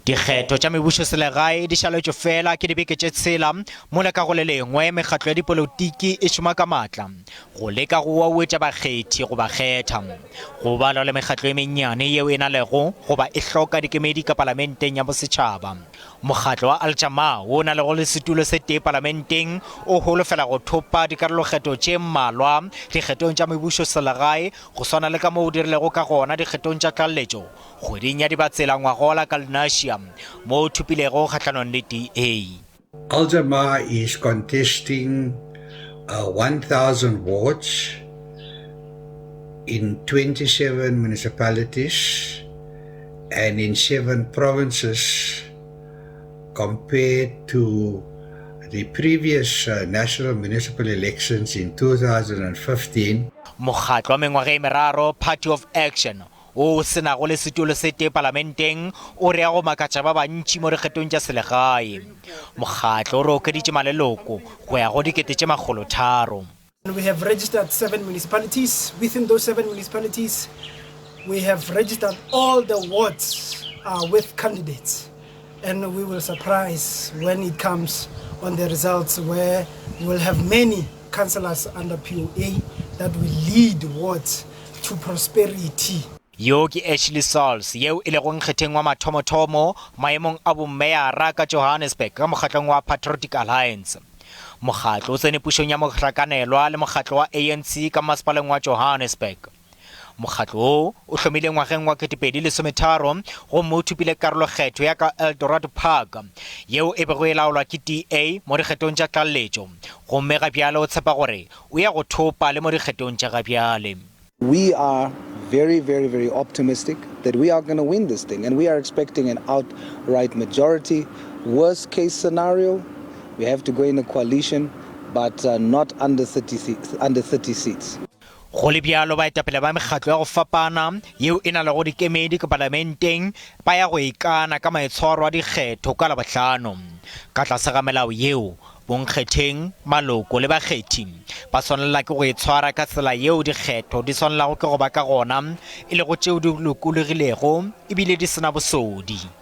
Dikgetho tša mebušoselegae di šaletšo fela ke dibeke tše tshela mola ka go le lengwe mekgatlo ya dipolotiki e šoma ka maatla go leka go wauetša bakgethi go ba kgetha go balwa le mekgatlo e mennyane yeo e na lego goba e hloka dikemedi ka palamenteng ya bosetšhaba. Mokgatlo wa Al-Jamaa o na lego le setulo se tee palamenteng o holofela go thopa dikarolokgetho tše mmalwa dikgetong tša mebušoselegae go swana le ka moo o dirilego ka gona dikgetong tša tlaleletšo kgweding ya dibatsela ngwagola ka Lenasia mo thupilego kgatlhanong le DA. Al-Jamaa is contesting 1,000 wards in 27 municipalities and in 7 provinces compared to the previous national municipal elections in 2015. Mokgatlo wa mengwaga e meraro Party of Action o senago le setulo se tee palamenteng o rea go makatša ba bantši mo dikgetong tša selegae. Mokgatlo o re okeditše maleloko go ya go dikete tše 300. We have registered 7 municipalities. Within those 7 municipalities, we have registered all the wards with candidates. And we will surprise when it comes on the results where we will have many councillors under POA that will lead wards to prosperity. Yo ke Ashley Sauls yeo e lego nkgetheng wa mathomothomo maemong a bommeyara ka Johannesburg ka mokgatlong wa Patriotic Alliance. Mokgatlo o tsene pušong ya mohlakanelwa le mokgatlo wa ANC ka masepaleng wa Johannesburg. Mokgatlo o hlomile ngwageng wa 2013 go mo thupile karolokgetho ya ka Eldorado Park yeo e bego e laolwa ke DA mo dikgetong tša tlaleletšo gomme gabjale o tshepa gore o ya go thopa le mo dikgetong tša gabjale. We are very optimistic that we are going to win this thing, and we are expecting an outright majority. Worst case scenario, we have to go in a coalition, but not under 30 seats. Go le bjalo baetapele ba mekgatlo ya go fapana yeo e na le go dikemedi ka palamenteng ba ya go ikana ka maitshwaro a dikgetho ka Labohlano ka tlase ga melao yeo bonkgetheng maloko le bakgethi ba swanela ke go itshwara ka tsela yeo dikgetho di swanelago ke go ba ka gona e le go tšeo di lokologilego ebile di sena bosodi.